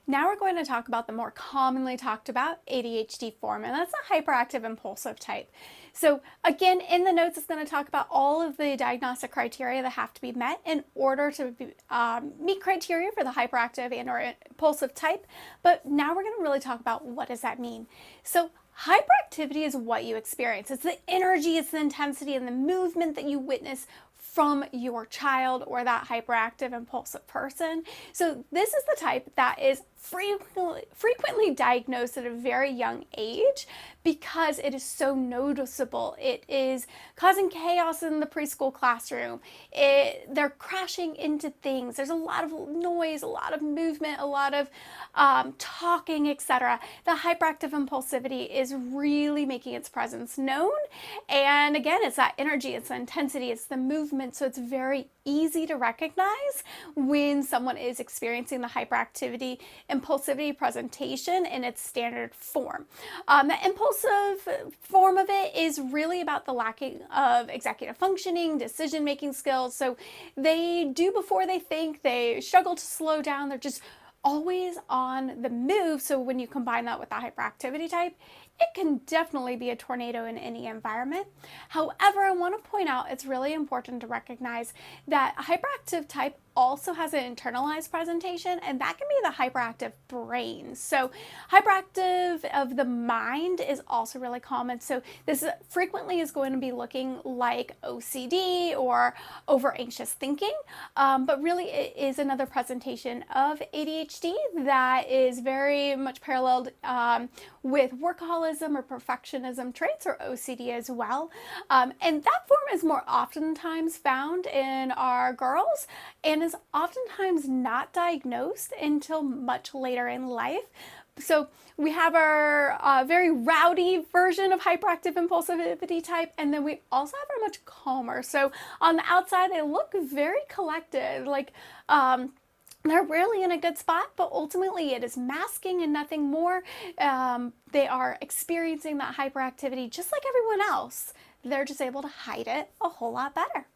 Now we're going to talk about the more commonly talked about ADHD form, and that's a hyperactive impulsive type. So again, in the notes, it's going to talk about all of the diagnostic criteria that have to be met in order to meet criteria for the hyperactive and or impulsive type. But now we're going to really talk about what does that mean. So hyperactivity is what you experience. It's the energy, it's the intensity, and the movement that you witness from your child or that hyperactive impulsive person. So this is the type that is frequently diagnosed at a very young age because it is so noticeable. It is causing chaos in the preschool classroom. They're crashing into things. There's a lot of noise, a lot of movement, a lot of talking, etc. The hyperactive impulsivity is really making its presence known. And again, it's that energy, it's the intensity, it's the movement. So it's very easy to recognize when someone is experiencing the hyperactivity impulsivity presentation in its standard form. The impulsive form of it is really about the lacking of executive functioning, decision-making skills. So they do before they think, they struggle to slow down, they're just always on the move. So when you combine that with the hyperactivity type, it can definitely be a tornado in any environment. However, I want to point out it's really important to recognize that hyperactive type also has an internalized presentation, and that can be the hyperactive brain. So hyperactive of the mind is also really common. So this frequently is going to be looking like OCD or over anxious thinking, but really it is another presentation of ADHD that is very much paralleled with workaholism or perfectionism traits, or OCD as well. And that form is more oftentimes found in our girls and is oftentimes not diagnosed until much later in life. So we have our very rowdy version of hyperactive impulsivity type, and then we also have our much calmer. So on the outside, they look very collected, like they're really in a good spot, but ultimately it is masking and nothing more. They are experiencing that hyperactivity just like everyone else. They're just able to hide it a whole lot better.